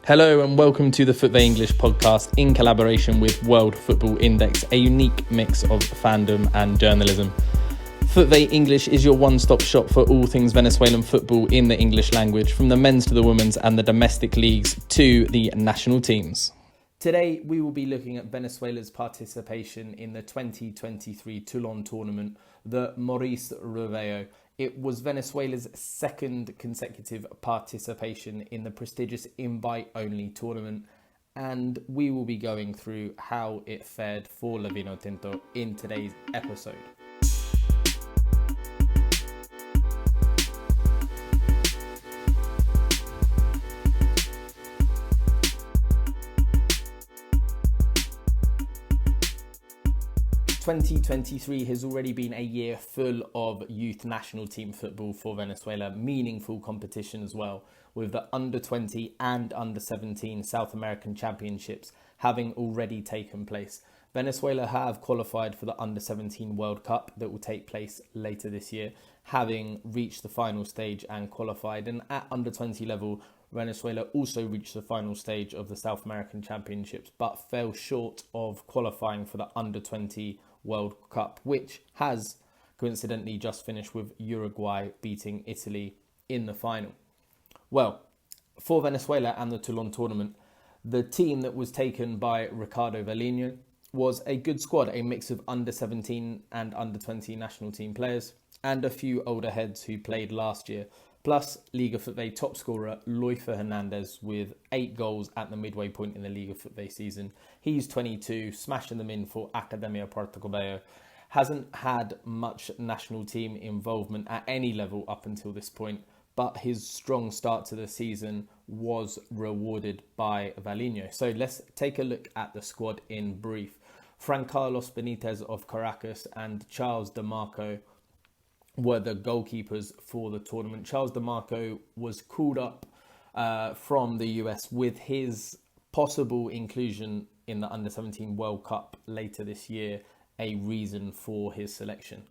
Hello and welcome to the FUTVE English Podcast in collaboration with World Football Index, a unique mix of fandom and journalism. FUTVE English is your one-stop shop for all things Venezuelan football in the English language, from the men's to the women's and the domestic leagues to the national teams. Today we will be looking at Venezuela's participation in the 2023 Toulon Tournament, the Maurice Revello. It was Venezuela's second consecutive participation in the prestigious invite-only tournament, and we will be going through how it fared for the Vinotinto in today's episode. ...2023 has already been a year full of youth national team football for Venezuela, meaningful competition as well, with the under-20 and under-17 South American Championships having already taken place. Venezuela have qualified for the under-17 World Cup that will take place later this year, having reached the final stage and qualified. And at under-20 level, Venezuela also reached the final stage of the South American Championships, but fell short of qualifying for the under-20 World Cup, which has coincidentally just finished with Uruguay beating Italy in the final. Well, for Venezuela and the Toulon Tournament, the team that was taken by Ricardo Valino was a good squad, a mix of under-17 and under-20 national team players, and a few older heads who played last year, plus Liga FUTVE top scorer Loifer Hernandez with 8 goals at the midway point in the Liga FUTVE season. He's 22, smashing them in for Academia Puerto Cabello. Hasn't had much national team involvement at any level up until this point, but his strong start to the season was rewarded by Valino. So let's take a look at the squad in brief. Fran Carlos Benitez of Caracas and Charles DeMarco were the goalkeepers for the tournament. Charles DeMarco was called up from the US with his possible inclusion in the Under-17 World Cup later this year, a reason for his selection.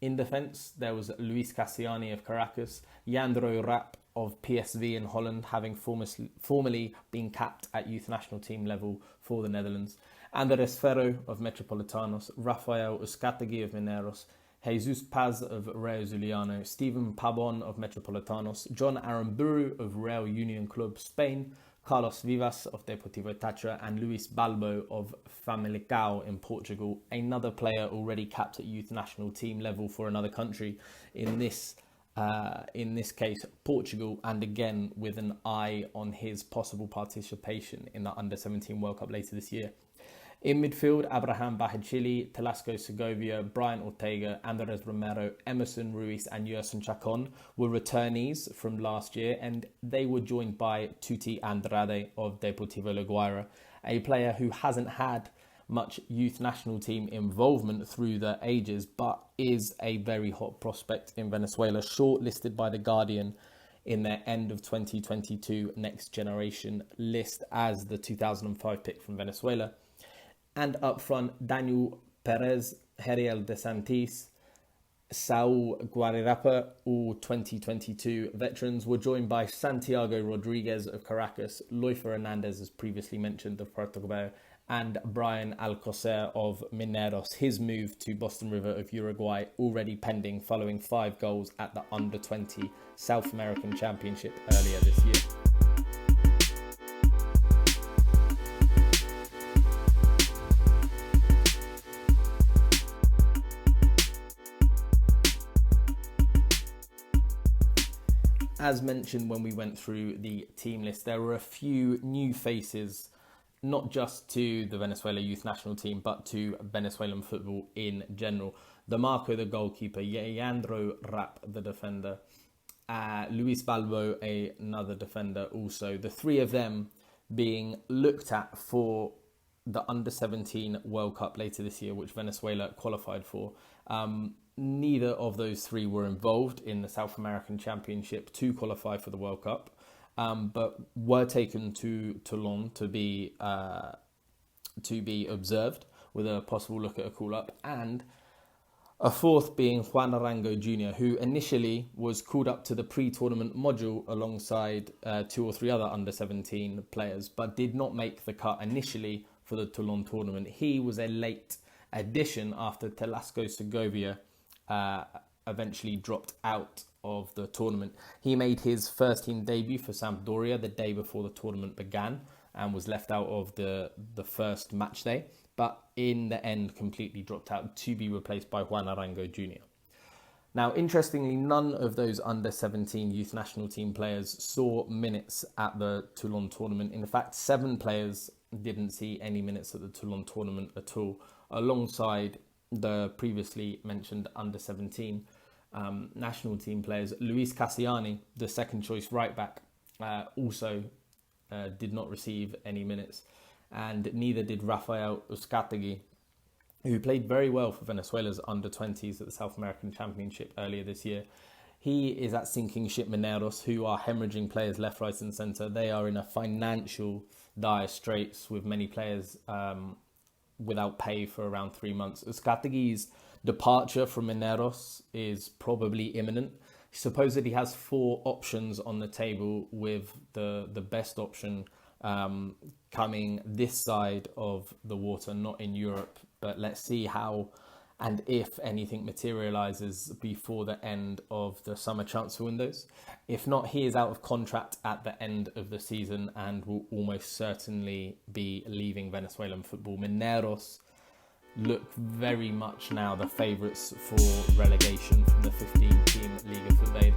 In defence, there was Luis Cassiani of Caracas, Jandro Rapp of PSV in Holland, having formerly been capped at youth national team level for the Netherlands, Andres Ferro of Metropolitanos, Rafael Uzcategui of Mineros, Jesus Paz of Real Zuliano, Stephen Pabon of Metropolitanos, John Aramburu of Real Union Club Spain, Carlos Vivas of Deportivo Táchira, and Luis Balbo of Famalicão in Portugal, another player already capped at youth national team level for another country, in this case Portugal, and again with an eye on his possible participation in the Under-17 World Cup later this year. In midfield, Abraham Bajachili, Telasco Segovia, Brian Ortega, Andres Romero, Emerson Ruiz and Yerson Chacon were returnees from last year, and they were joined by Tuti Andrade of Deportivo La Guaira, a player who hasn't had much youth national team involvement through the ages, but is a very hot prospect in Venezuela, shortlisted by The Guardian in their end of 2022 Next Generation list as the 2005 pick from Venezuela. And up front, Daniel Perez, Heriel De Santis, Saul Guarirapa, all 2022 veterans, were joined by Santiago Rodriguez of Caracas, Loifer Hernandez, as previously mentioned, of Puerto Cabello, and Brian Alcocer of Mineros. His move to Boston River of Uruguay already pending following 5 goals at the Under-20 South American Championship earlier this year. As mentioned when we went through the team list, there were a few new faces, not just to the Venezuela youth national team, but to Venezuelan football in general. DeMarco, the goalkeeper, Jandro Rapp, the defender, Luis Balbo, another defender also. The three of them being looked at for the Under-17 World Cup later this year, which Venezuela qualified for. Neither of those three were involved in the South American Championship to qualify for the World Cup, but were taken to Toulon to be observed with a possible look at a call-up. And A fourth being Juan Arango Jr., who initially was called up to the pre-tournament module alongside 2 or 3 other under-17 players, but did not make the cut initially for the Toulon Tournament. He was a late addition after Telasco Segovia eventually dropped out of the tournament. He made his first team debut for Sampdoria the day before the tournament began and was left out of the first match day, but in the end completely dropped out to be replaced by Juan Arango Jr. Now, interestingly, none of those under-17 youth national team players saw minutes at the Toulon Tournament. In fact, 7 players didn't see any minutes at the Toulon Tournament at all, alongside the previously mentioned under-17 national team players. Luis Cassiani, the second choice right back, also did not receive any minutes, and neither did Rafael Uzcategui, who played very well for Venezuela's under-20s at the South American Championship earlier this year. He is at sinking ship Mineros, who are hemorrhaging players left, right and centre. They are in a financial dire straits, with many players without pay for around 3 months. Uzcategui's departure from Mineros is probably imminent. He supposedly has 4 options on the table, with the best option coming this side of the water, not in Europe. But let's see how and if anything materialises before the end of the summer transfer windows. If not, he is out of contract at the end of the season and will almost certainly be leaving Venezuelan football. Mineros look very much now the favourites for relegation from the 15-team Liga FUTVE.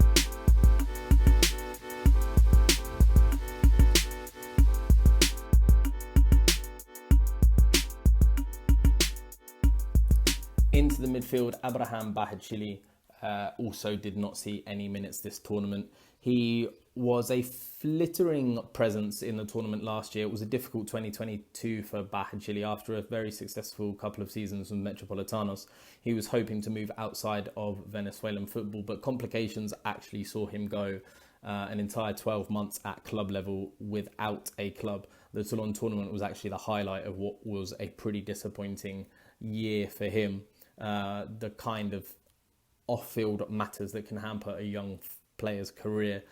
Into the midfield, Abraham Bahachili also did not see any minutes this tournament. He was a flittering presence in the tournament last year. It was a difficult 2022 for Bahachili after a very successful couple of seasons with Metropolitanos. He was hoping to move outside of Venezuelan football, but complications actually saw him go an entire 12 months at club level without a club. The Toulon Tournament was actually the highlight of what was a pretty disappointing year for him. The kind of off-field matters that can hamper a young player's career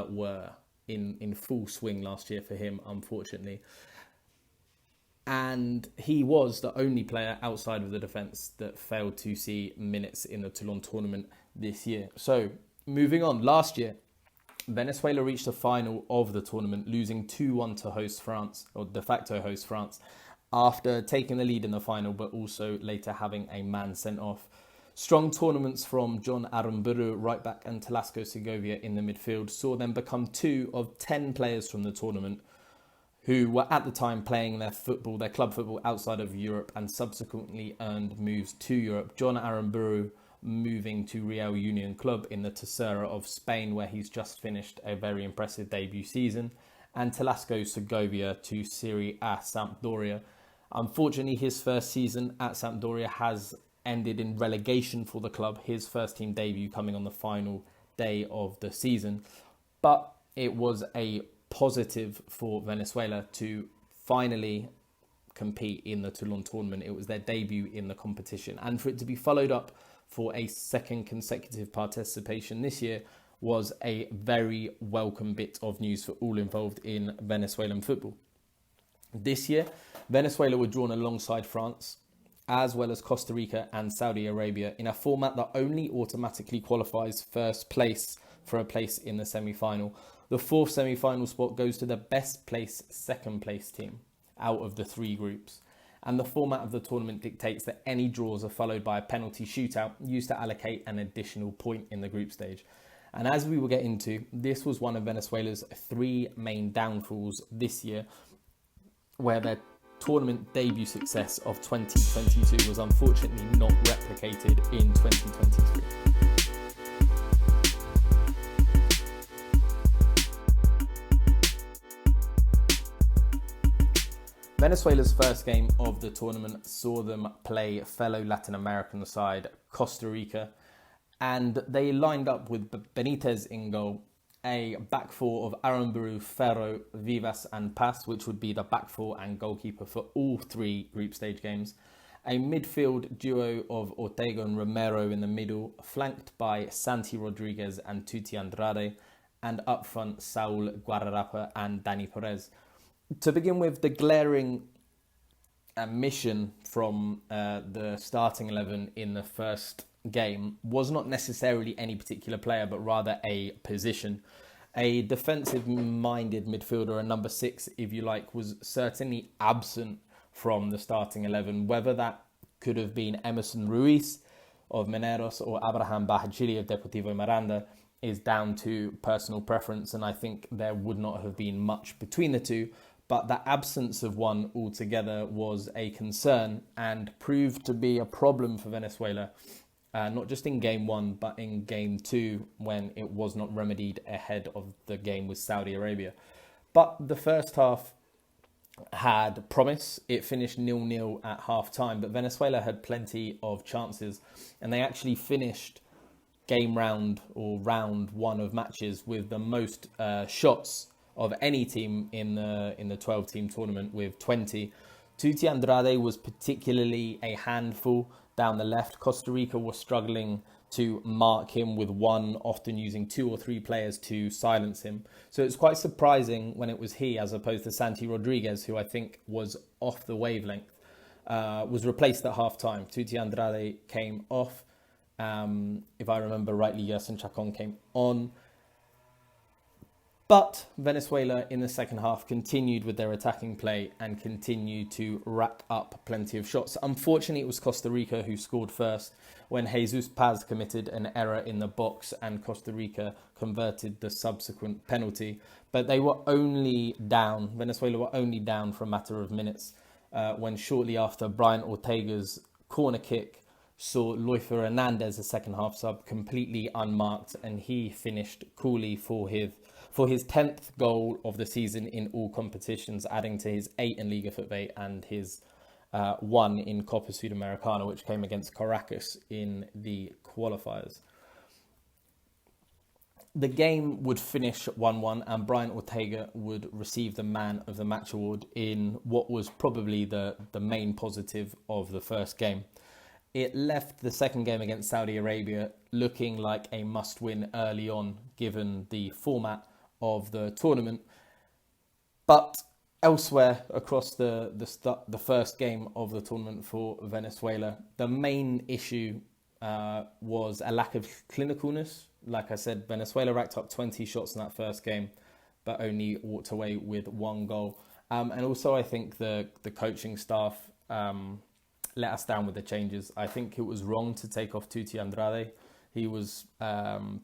were in full swing last year for him, unfortunately. And he was the only player outside of the defence that failed to see minutes in the Toulon Tournament this year. So, moving on, last year, Venezuela reached the final of the tournament, losing 2-1 to host France, or de facto host France, after taking the lead in the final, but also later having a man sent off. Strong tournaments from John Aramburu, right back, and Telasco Segovia in the midfield saw them become 2 of 10 players from the tournament who were at the time playing their club football outside of Europe, and subsequently earned moves to Europe. John Aramburu moving to Real Union Club in the Tercera of Spain, where he's just finished a very impressive debut season, and Telasco Segovia to Serie A Sampdoria. Unfortunately, his first season at Sampdoria has ended in relegation for the club, his first team debut coming on the final day of the season. But it was a positive for Venezuela to finally compete in the Toulon Tournament. It was their debut in the competition, and for it to be followed up for a second consecutive participation this year was a very welcome bit of news for all involved in Venezuelan football. This year, Venezuela were drawn alongside France, as well as Costa Rica and Saudi Arabia, in a format that only automatically qualifies first place for a place in the semi-final. The 4th semi-final spot goes to the best place second place team out of the 3 groups. And the format of the tournament dictates that any draws are followed by a penalty shootout used to allocate an additional point in the group stage. And as we will get into, this was one of Venezuela's 3 main downfalls this year, where their tournament debut success of 2022 was unfortunately not replicated in 2023. Venezuela's first game of the tournament saw them play fellow Latin American side Costa Rica, and they lined up with Benitez in goal, a back 4 of Aramburu, Ferro, Vivas and Paz, which would be the back 4 and goalkeeper for all 3 group stage games. A midfield duo of Ortega and Romero in the middle, flanked by Santi Rodriguez and Tuti Andrade, and up front Saul Guararapa and Dani Perez. To begin with, the glaring omission from the starting 11 in the first game was not necessarily any particular player, but rather a position. A defensive-minded midfielder, a number 6, if you like, was certainly absent from the starting 11. Whether that could have been Emerson Ruiz of Mineros or Abraham Bahachili of Deportivo Miranda is down to personal preference, and I think there would not have been much between the two, but the absence of one altogether was a concern and proved to be a problem for Venezuela, not just in Game 1, but in Game 2, when it was not remedied ahead of the game with Saudi Arabia. But the first half had promise. It finished 0-0 at half-time, but Venezuela had plenty of chances, and they actually finished round 1 of matches with the most shots of any team in the 12-team tournament, with 20. Tuti Andrade was particularly a handful down the left. Costa Rica was struggling to mark him, with one often using 2 or 3 players to silence him. So it's quite surprising when it was he, as opposed to Santi Rodriguez, who I think was off the wavelength, was replaced at half-time. Tuti Andrade came off. If I remember rightly, Yerson Chacon came on. But Venezuela in the second half continued with their attacking play and continued to rack up plenty of shots. Unfortunately, it was Costa Rica who scored first when Jesus Paz committed an error in the box and Costa Rica converted the subsequent penalty. But they were only down, Venezuela were only down for a matter of minutes when shortly after Brian Ortega's corner kick saw Loifer Hernandez, a second half sub, completely unmarked, and he finished coolly for his 10th goal of the season in all competitions, adding to his 8 in Liga FUTVE and his 1 in Copa Sudamericana, which came against Caracas in the qualifiers. The game would finish 1-1 and Brian Ortega would receive the Man of the Match award in what was probably the main positive of the first game. It left the second game against Saudi Arabia looking like a must-win early on, given the format of the tournament. But elsewhere across the first game of the tournament for Venezuela, the main issue was a lack of clinicalness. Like I said, Venezuela racked up 20 shots in that first game, but only walked away with 1 goal. And also, I think the coaching staff let us down with the changes. I think it was wrong to take off Tuti Andrade. He was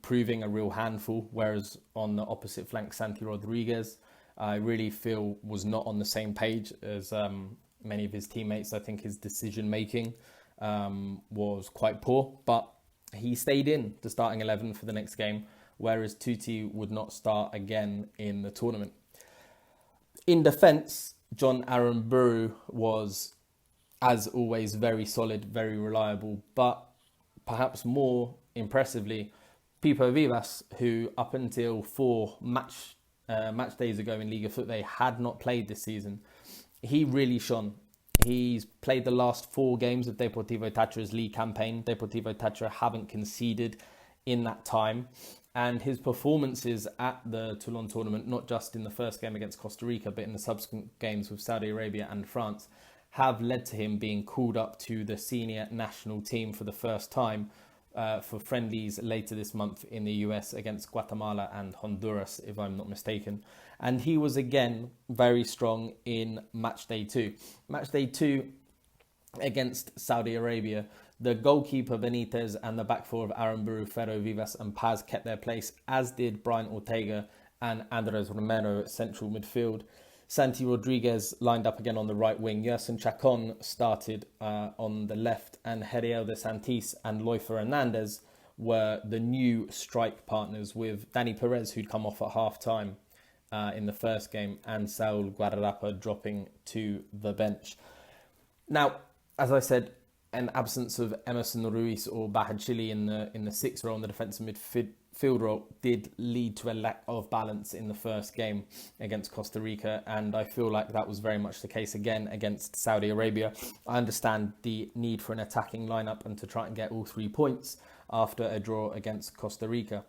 proving a real handful, whereas on the opposite flank, Santi Rodriguez, I really feel was not on the same page as many of his teammates. I think his decision-making was quite poor, but he stayed in the starting 11 for the next game, whereas Tuti would not start again in the tournament. In defence, John Aramburu was, as always, very solid, very reliable, but perhaps more impressively, Pipo Vivas, who up until 4 match days ago in Liga FUTVE had not played this season, he really shone. He's played the last 4 games of Deportivo Táchira's league campaign. Deportivo Táchira haven't conceded in that time, and his performances at the Toulon Tournament, not just in the first game against Costa Rica, but in the subsequent games with Saudi Arabia and France, have led to him being called up to the senior national team for the first time for friendlies later this month in the US against Guatemala and Honduras, if I'm not mistaken. And he was again very strong in match day 2. Match day 2 against Saudi Arabia, the goalkeeper Benitez and the back four of Aramburu, Ferro, Vivas and Paz kept their place, as did Brian Ortega and Andres Romero at central midfield. Santi Rodriguez lined up again on the right wing. Yerson Chacon started on the left, and Heriel de Santis and Loifer Hernandez were the new strike partners, with Dani Perez, who'd come off at half-time in the first game, and Saul Guararapa dropping to the bench. Now, as I said, an absence of Emerson Ruiz or Bahachili in the 6th row on the defensive field role did lead to a lack of balance in the first game against Costa Rica, and I feel like that was very much the case again against Saudi Arabia. I understand the need for an attacking lineup and to try and get all 3 points after a draw against Costa Rica.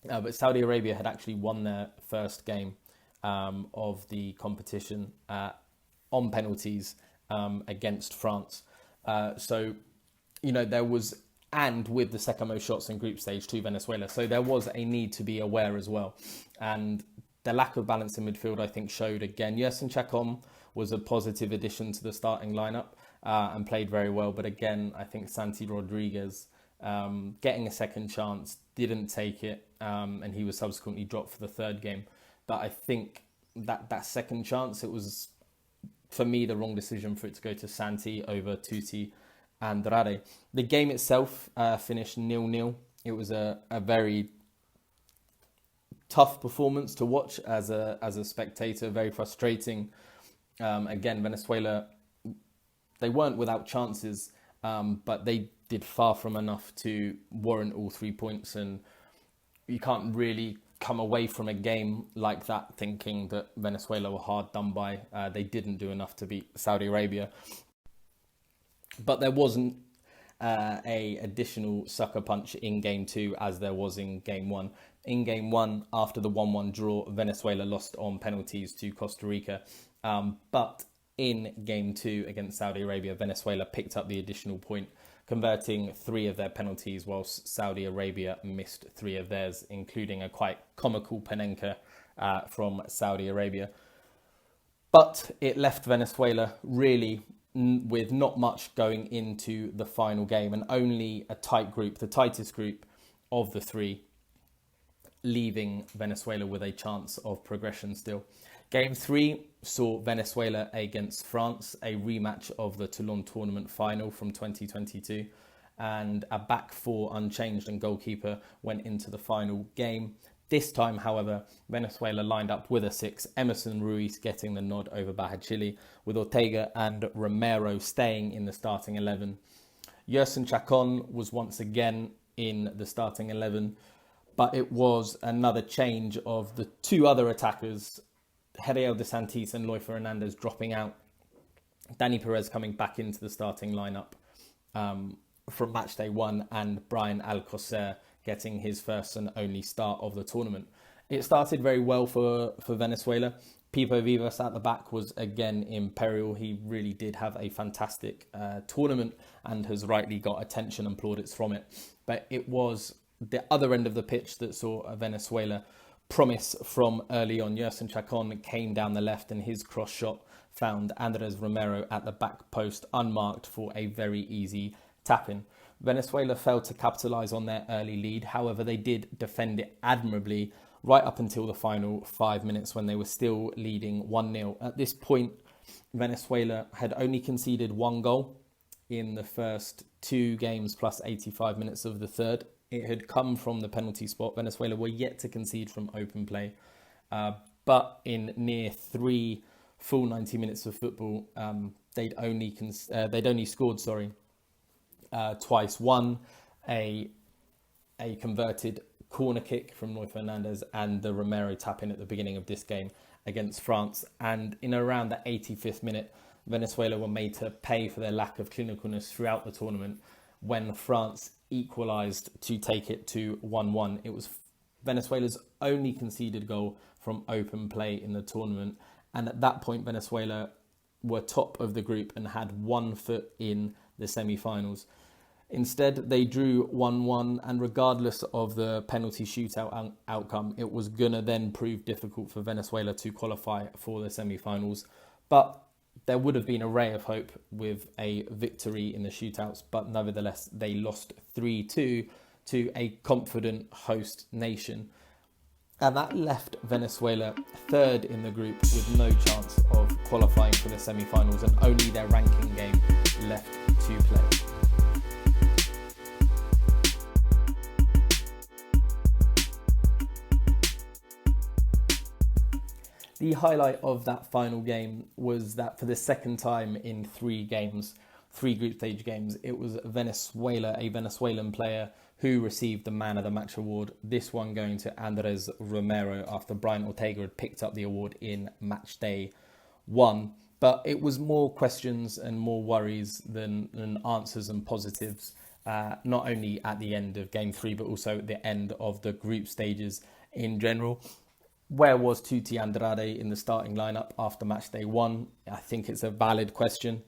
But Saudi Arabia had actually won their first game of the competition on penalties against France. So, there was, and with the second most shots in group stage to Venezuela. So there was a need to be aware as well. And the lack of balance in midfield, I think, showed again. Yersin Chacon was a positive addition to the starting lineup and played very well. But again, I think Santi Rodriguez getting a second chance, didn't take it, and he was subsequently dropped for the third game. But I think that second chance, it was, for me, the wrong decision for it to go to Santi over Tuti Andrade. The game itself finished 0-0. It was a very tough performance to watch as a spectator, very frustrating. Again, Venezuela, they weren't without chances, but they did far from enough to warrant all 3 points, and you can't really come away from a game like that thinking that Venezuela were hard done by. They didn't do enough to beat Saudi Arabia. But there wasn't a additional sucker punch in Game 2 as there was in Game 1. In Game 1, after the 1-1 draw, Venezuela lost on penalties to Costa Rica. But in Game 2 against Saudi Arabia, Venezuela picked up the additional point, converting 3 of their penalties, whilst Saudi Arabia missed 3 of theirs, including a quite comical Panenka from Saudi Arabia. But it left Venezuela really with not much going into the final game, and only a tight group, the tightest group of the 3, leaving Venezuela with a chance of progression still. Game 3 saw Venezuela against France, a rematch of the Toulon Tournament final from 2022, and a back 4 unchanged and goalkeeper went into the final game. This time, however, Venezuela lined up with a 6, Emerson Ruiz getting the nod over Bahachili, with Ortega and Romero staying in the starting 11. Yersin Chacon was once again in the starting 11, but it was another change of the 2 other attackers, Heriel de Santis and Loy Fernandez dropping out, Danny Perez coming back into the starting lineup from matchday 1, and Brian Alcocer getting his first and only start of the tournament. It started very well for Venezuela. Pipo Vivas at the back was again in peril. He really did have a fantastic tournament and has rightly got attention and plaudits from it. But it was the other end of the pitch that saw Venezuela promise from early on. Yersin Chacon came down the left and his cross shot found Andres Romero at the back post unmarked for a very easy tap-in. Venezuela failed to capitalise on their early lead. However, they did defend it admirably right up until the final 5 minutes when they were still leading 1-0. At this point, Venezuela had only conceded 1 goal in the first 2 games plus 85 minutes of the third. It had come from the penalty spot. Venezuela were yet to concede from open play. But in near 3 full 90 minutes of football, they'd only scored twice. One, a converted corner kick from Loy Fernandez, and the Romero tap-in at the beginning of this game against France. And in around the 85th minute, Venezuela were made to pay for their lack of clinicalness throughout the tournament when France equalised to take it to 1-1. It was Venezuela's only conceded goal from open play in the tournament. And at that point, Venezuela were top of the group and had 1 foot in the semi-finals. Instead, they drew 1-1, and regardless of the penalty shootout outcome, it was going to then prove difficult for Venezuela to qualify for the semi-finals. But there would have been a ray of hope with a victory in the shootouts, but nevertheless, they lost 3-2 to a confident host nation. And that left Venezuela third in the group with no chance of qualifying for the semi-finals, and only their ranking game left to play. The highlight of that final game was that for the second time in 3 games, 3 group stage games, it was Venezuela, a Venezuelan player who received the Man of the Match award. This one going to Andres Romero after Brian Ortega had picked up the award in match day 1. But it was more questions and more worries than answers and positives, not only at the end of game 3, but also at the end of the group stages in general. Where was Tuti Andrade in the starting lineup after match day 1? I think it's a valid question.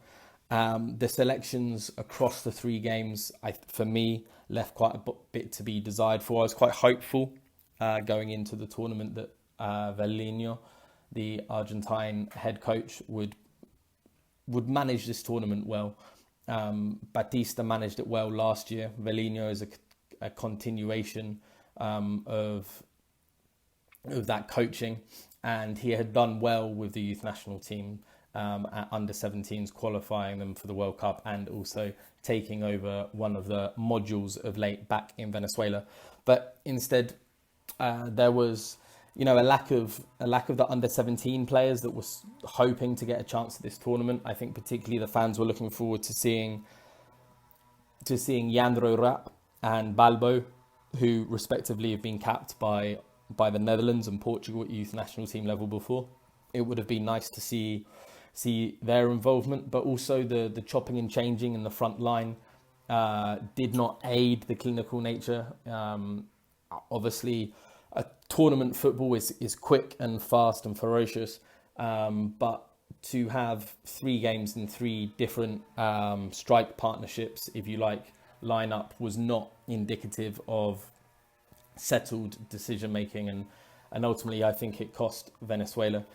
The selections across the 3 games, for me, left quite a bit to be desired for. I was quite hopeful going into the tournament that Valino, the Argentine head coach, would manage this tournament well. Batista managed it well last year. Valino is a continuation of that coaching, and he had done well with the youth national team at under-17s, qualifying them for the World Cup and also taking over one of the modules of late back in Venezuela. But instead, there was, a lack of the under-17 players that was hoping to get a chance at this tournament. I think particularly the fans were looking forward to seeing Yandro Rap and Balbo, who respectively have been capped by the Netherlands and Portugal at youth national team level before. It would have been nice to see their involvement, but also the chopping and changing in the front line did not aid the clinical nature. Obviously, a tournament football is quick and fast and ferocious, but to have 3 games in 3 different strike partnerships, if you like, lineup was not indicative of settled decision making, and ultimately I think it cost Venezuela.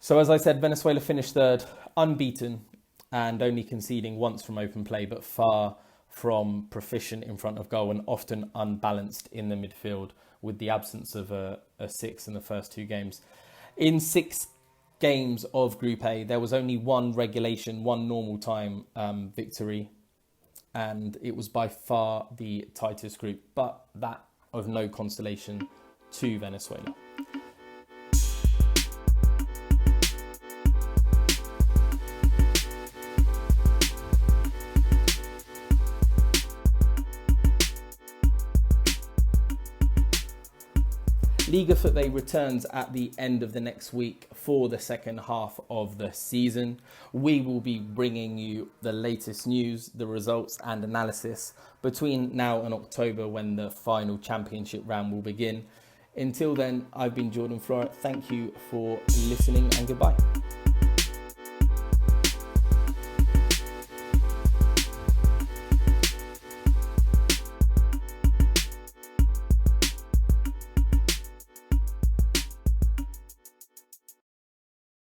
So as I said, Venezuela finished 3rd, unbeaten and only conceding once from open play, but far from proficient in front of goal and often unbalanced in the midfield, with the absence of a 6 in the first 2 games. In 6 games of Group A, there was only 1 regulation, 1 normal time victory, and it was by far the tightest group, but that of no consolation to Venezuela. Liga FUTVE returns at the end of the next week for the second half of the season. We will be bringing you the latest news, the results and analysis between now and October, when the final championship round will begin. Until then, I've been Jordan Flora. Thank you for listening and goodbye.